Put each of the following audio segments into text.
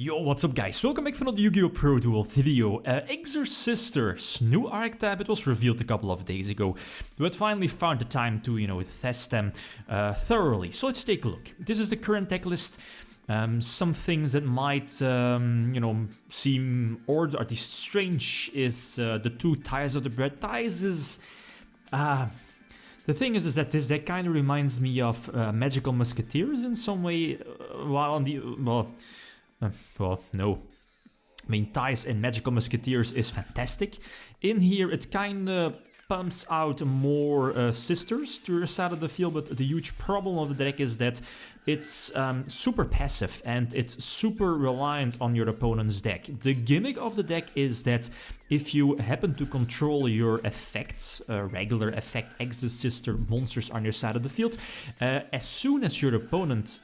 Yo, what's up guys? Welcome back for another Yu-Gi-Oh! Pro Duel video. Exorsisters, new archetype. It was revealed a couple of days ago. We had finally found the time to, test them thoroughly. So let's take a look. This is the current deck list. Some things that might, seem odd or at least strange is the two Ties of the Bread. Ties is... the thing is that this deck kind of reminds me of Magical Musketeers in some way, while on the... well, no. I mean, Ties in Magical Musketeers is fantastic. In here, it kinda pumps out more sisters to your side of the field, but the huge problem of the deck is that it's super passive and it's super reliant on your opponent's deck. The gimmick of the deck is that if you happen to control your effects, regular effect, Exorcister monsters on your side of the field, as soon as your opponent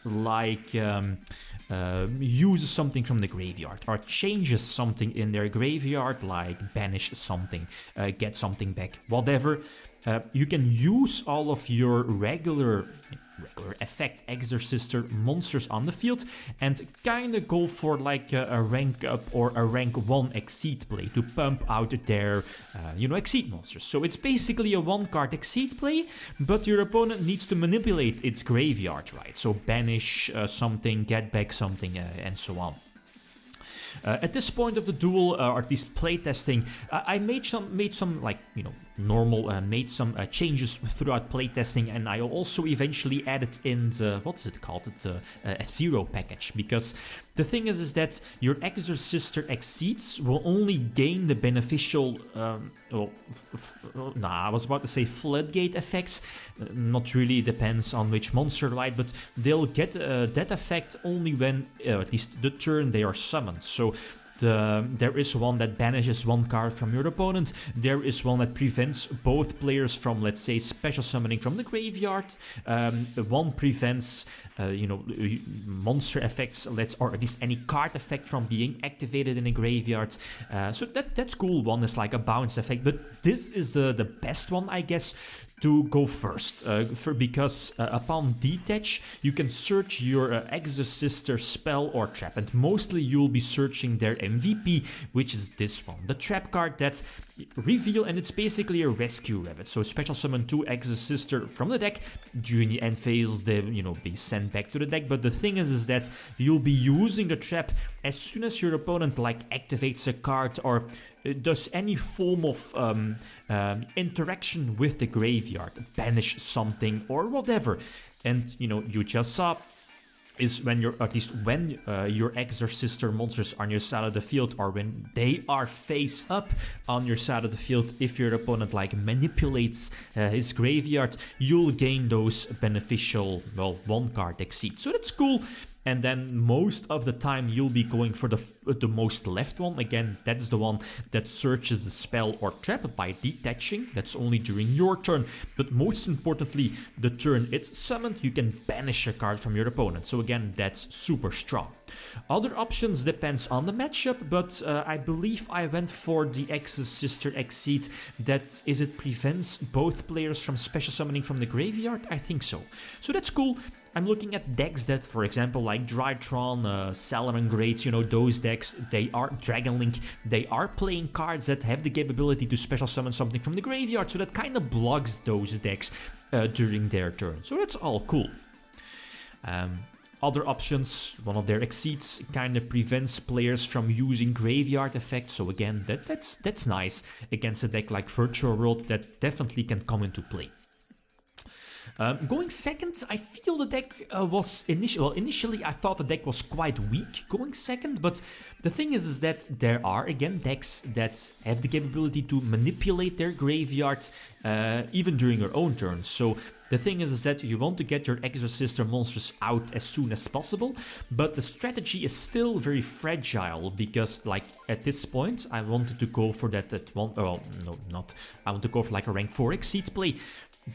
uses something from the graveyard or changes something in their graveyard, like banish something, get something back, whatever, you can use all of your regular effect Exorcister monsters on the field and kinda go for like a rank up or a rank 1 Exceed play to pump out their, Exceed monsters. So it's basically a 1-card Exceed play, but your opponent needs to manipulate its graveyard, right? So banish something, get back something, and so on. At this point of the duel, or at least playtesting, I made some like, made some changes throughout playtesting, and I also eventually added in the, what is it called, the F-Zero package, because the thing is that your Exorcister Exceeds will only gain the beneficial, I was about to say floodgate effects, not really, depends on which monster, right, but they'll get that effect only when, at least the turn they are summoned. So there is one that banishes 1 card from your opponent, there is one that prevents both players from, let's say, special summoning from the graveyard, one prevents, monster effects, or at least any card effect from being activated in a graveyard, so that's cool. One is like a bounce effect, but this is the best one, I guess, to go first, because upon detach, you can search your Exorcister spell or trap, and mostly you'll be searching their MVP, which is this one, the trap card that reveal, and it's basically a rescue rabbit. So special summon 2 Exorcister from the deck. During the end phase, they be sent back to the deck, but the thing is that you'll be using the trap as soon as your opponent like activates a card or does any form of interaction with the graveyard, banish something or whatever. And you just saw is when your Exorcister monsters on your side of the field, or when they are face up on your side of the field, if your opponent like manipulates his graveyard, you'll gain those beneficial, 1-card Exceed. So that's cool. And then most of the time you'll be going for the most left one. Again, that's the one that searches the spell or trap by detaching. That's only during your turn. But most importantly, the turn it's summoned, you can banish a card from your opponent. So again, that's super strong. Other options depends on the matchup, but I believe I went for the Exorcister Exceed that prevents both players from special summoning from the graveyard. I think so. So that's cool. I'm looking at decks that, for example, like Drytron, Salamangreat, those decks, they are Dragon Link, they are playing cards that have the capability to special summon something from the graveyard, so that kind of blocks those decks during their turn. So that's all cool. Other options, one of their Exceeds kind of prevents players from using graveyard effects, so again, that's nice against a deck like Virtual World that definitely can come into play. Going second, I feel the deck was initially I thought the deck was quite weak going second, but the thing is that there are again decks that have the capability to manipulate their graveyard even during your own turn. So the thing is that you want to get your Exorcister monsters out as soon as possible, but the strategy is still very fragile because, like, at this point, I wanted to go for that one. Well, no, not. I want to go for like a rank 4 Exceed play.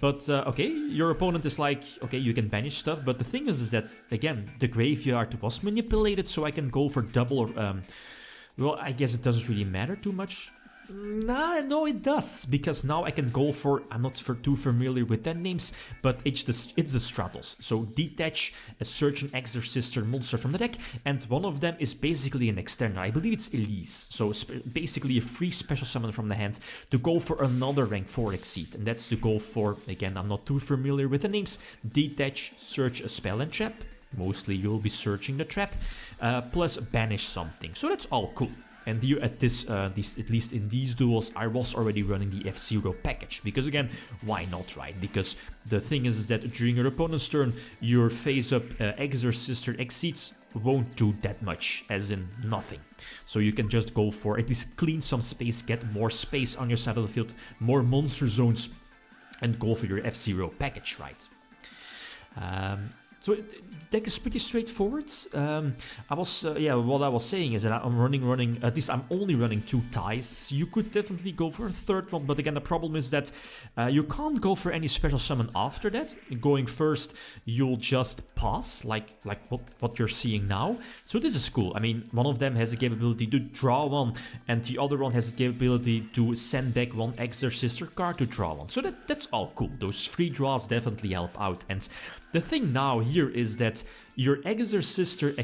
But, okay, your opponent is like, okay, you can banish stuff, but the thing is that, again, the graveyard was manipulated, so I can go for double, well, I guess it doesn't really matter too much. Nah, no, it does, because now I can go for, I'm not too familiar with their names, but it's the Straddles. So detach a certain Exorcister monster from the deck, and one of them is basically an extender. I believe it's Elise, so basically a free special summon from the hand to go for another rank 4 Exceed, and that's to go for, again, I'm not too familiar with the names, detach, search a spell and trap. Mostly you'll be searching the trap, plus banish something. So that's all cool. And here at at least in these duels, I was already running the F-Zero package. Because again, why not, right? Because the thing is that during your opponent's turn, your face-up Exorcister Exceeds won't do that much, as in nothing. So you can just go for at least clean some space, get more space on your side of the field, more monster zones, and go for your F-Zero package, right? So the deck is pretty straightforward. What I was saying is that I'm at least I'm only running 2 ties. You could definitely go for a third one, but again, the problem is that you can't go for any special summon after that. Going first, you'll just pass, like what you're seeing now. So this is cool. I mean, one of them has the capability to draw one, and the other one has the capability to send back one Exorcister card to draw one. So that's all cool. Those free draws definitely help out. And the thing now here is that your Exorcister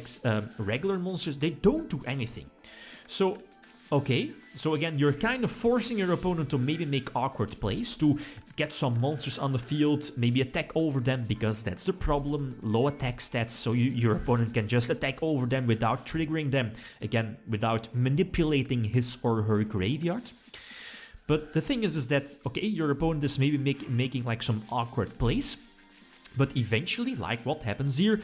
regular monsters, they don't do anything. So, okay, so again, you're kind of forcing your opponent to maybe make awkward plays, to get some monsters on the field, maybe attack over them, because that's the problem, low attack stats, so your opponent can just attack over them without triggering them, again, without manipulating his or her graveyard. But the thing is that, okay, your opponent is maybe making like some awkward plays, but eventually, like what happens here,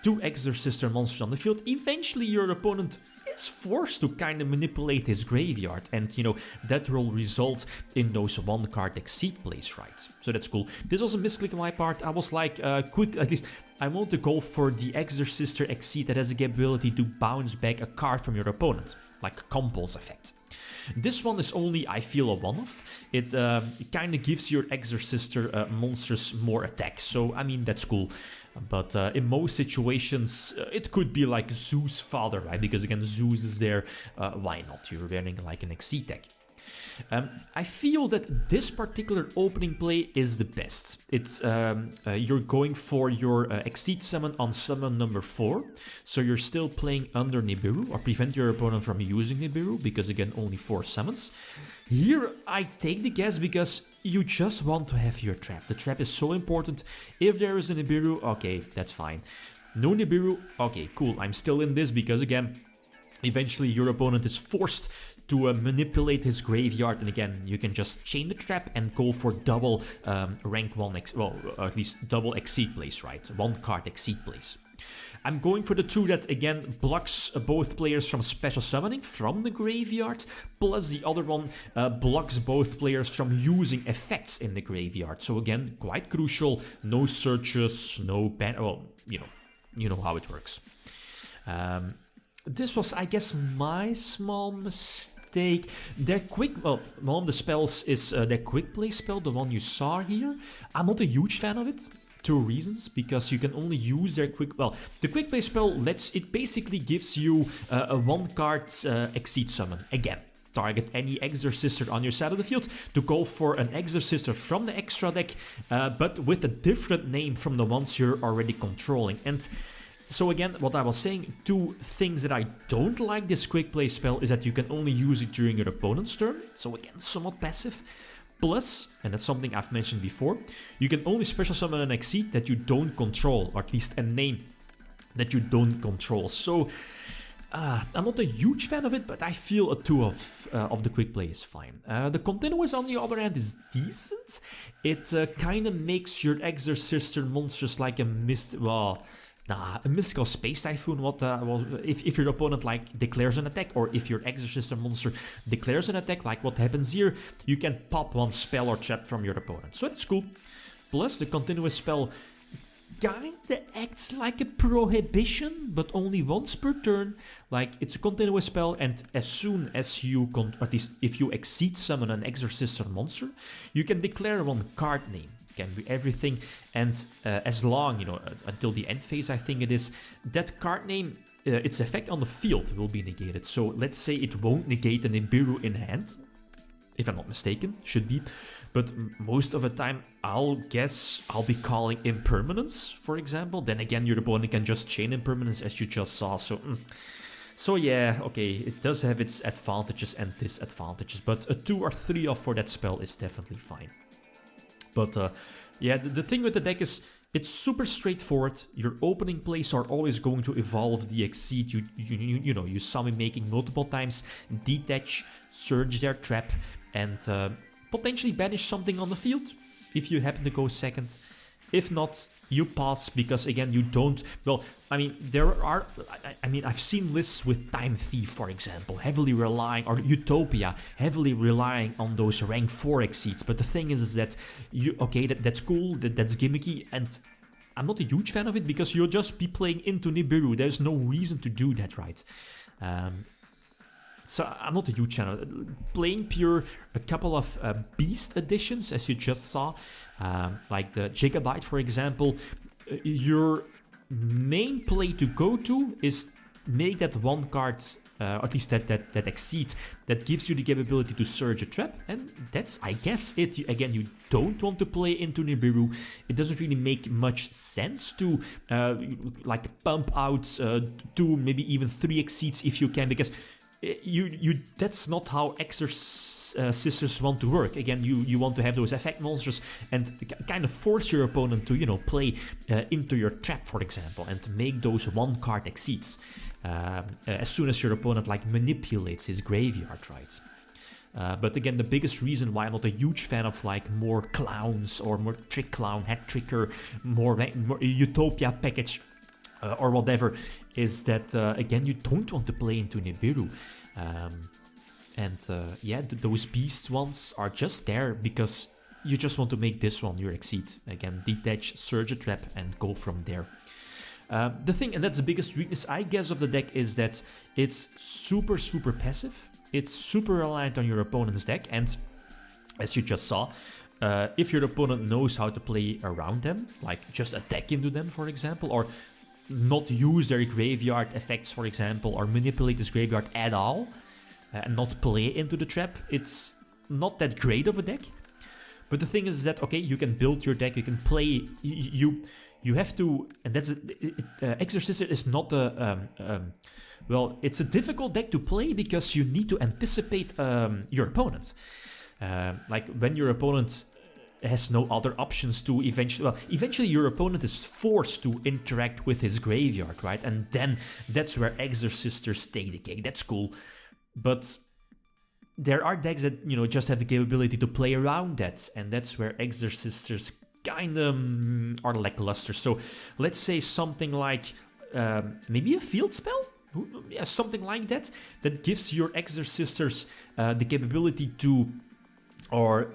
2 Exorcister monsters on the field, eventually your opponent is forced to kind of manipulate his graveyard, and you know, that will result in those 1-card Exceed plays, right? So that's cool. This was a misclick on my part. I was like, quick, at least I want to go for the Exorcister Exceed that has the capability to bounce back a card from your opponent, like a compulse effect. This one is only, I feel, a one-off. It kind of gives your Exorcister monsters more attack, so I mean, that's cool. But in most situations, it could be like Zeus' father, right? Because again, Zeus is there, why not? You're wearing like an Exceed deck. I feel that this particular opening play is the best. It's you're going for your Exceed summon on summon number 4, so you're still playing under Nibiru, or prevent your opponent from using Nibiru, because again, only 4 summons. Here I take the guess because you just want to have your trap. The trap is so important. If there is a Nibiru, okay, that's fine. No Nibiru, okay, cool. I'm still in this because again, eventually your opponent is forced to manipulate his graveyard, and again, you can just chain the trap and go for double rank 1, or at least double Exceed plays, right? 1-card Exceed plays. I'm going for the 2 that again blocks both players from special summoning from the graveyard, plus the other one blocks both players from using effects in the graveyard. So again, quite crucial. No searches, no ban. Well, you know how it works. This was, I guess, my small mistake. Their one of the spells is their quick play spell, the one you saw here. I'm not a huge fan of it. 2 reasons, because you can only use their the quick play spell it basically gives you a 1-card Exceed summon. Again, target any Exorcister on your side of the field to go for an Exorcister from the extra deck, but with a different name from the ones you're already controlling. And so again, what I was saying, 2 things that I don't like this quick play spell is that you can only use it during your opponent's turn, so again, somewhat passive. Plus, and that's something I've mentioned before, you can only special summon an Exceed that you don't control, or at least a name that you don't control. So, I'm not a huge fan of it, but I feel a 2 of the quick play is fine. The continuous, on the other hand, is decent. It kind of makes your Exorcister monsters like a mystical space typhoon. If your opponent like declares an attack, or if your Exorcister monster declares an attack, like what happens here, you can pop 1 spell or trap from your opponent. So that's cool. Plus, the continuous spell kinda acts like a prohibition, but only once per turn. Like, it's a continuous spell, and as soon as you, at least if you Exceed summon an Exorcister monster, you can declare 1 card name. Can be everything, and as long, until the end phase, I think it is, that card name, its effect on the field will be negated. So let's say it won't negate an Nibiru in hand, if I'm not mistaken, should be. But most of the time, I'll guess I'll be calling Impermanence, for example. Then again, your opponent can just chain Impermanence, as you just saw, so yeah, okay, it does have its advantages and disadvantages, but a 2 or 3 off for that spell is definitely fine. But yeah, the thing with the deck is, it's super straightforward. Your opening plays are always going to evolve the Exceed. You know, you saw me making multiple times. Detach, Surge their Trap, and potentially banish something on the field if you happen to go second. If not, you pass because, again, you don't... Well, I mean, I've seen lists with Time Thief, for example, heavily relying, or Utopia, heavily relying on those rank 4 Exceeds. But the thing is that, that's cool, that's gimmicky, and I'm not a huge fan of it because you'll just be playing into Nibiru. There's no reason to do that, right? So I'm not a huge fan of it. Playing pure, a couple of Beast editions, as you just saw, like the Gigabyte, for example. Your main play to go to is make that one card, at least that Exceed, that gives you the capability to Surge a Trap, and that's, I guess, it. Again, you don't want to play into Nibiru. It doesn't really make much sense to like pump out 2, maybe even 3 Exceeds if you can, because that's not how Exorsisters want to work. Again, you want to have those effect monsters and kind of force your opponent to, you know, play into your trap, for example, and make those 1-card Exceeds as soon as your opponent like manipulates his graveyard, right? But again, the biggest reason why I'm not a huge fan of like more clowns or more Trick Clown, Head Tricker, more Utopia package, or whatever, is that, again, you don't want to play into Nibiru. Yeah, those beast ones are just there because you just want to make this one your Exceed. Again, Detach, Surge a Trap, and go from there. The thing, and that's the biggest weakness, I guess, of the deck, is that it's super, super passive. It's super reliant on your opponent's deck, and as you just saw, if your opponent knows how to play around them, like just attack into them, for example, or not use their graveyard effects, for example, or manipulate this graveyard at all, and not play into the trap, it's not that great of a deck. But the thing is that, okay, you can build your deck, you can play, you have to, and that's, Exorcister is not a, well, it's a difficult deck to play because you need to anticipate your opponent. Like, when your opponent has no other options to eventually your opponent is forced to interact with his graveyard, right? And then that's where Exorsisters take the cake. That's cool. But there are decks that, you know, just have the capability to play around that, and that's where Exorsisters kind of are lackluster. So let's say something like maybe a field spell? Yeah, something like that gives your Exorsisters the capability to, or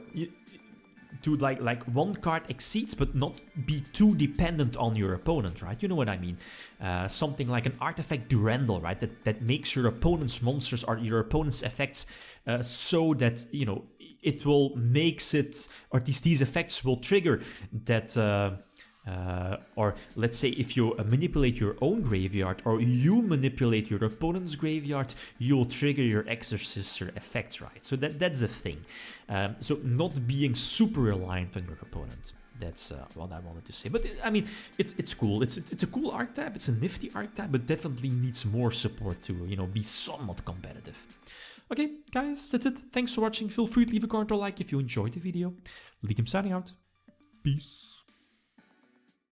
to like 1-card Exceeds, but not be too dependent on your opponent, right? You know what I mean? Something like an Artifact Durandal, right? That makes your opponent's monsters or your opponent's effects so that, you know, it will makes it, or at least these effects will trigger that, or let's say if you manipulate your own graveyard or you manipulate your opponent's graveyard, you'll trigger your Exorcister effects, right? So that's the thing. So not being super reliant on your opponent. That's what I wanted to say. But I mean, it's cool. It's a cool archetype. It's a nifty archetype, but definitely needs more support to, you know, be somewhat competitive. Okay, guys, that's it. Thanks for watching. Feel free to leave a comment or like if you enjoyed the video. League, I'm signing out. Peace.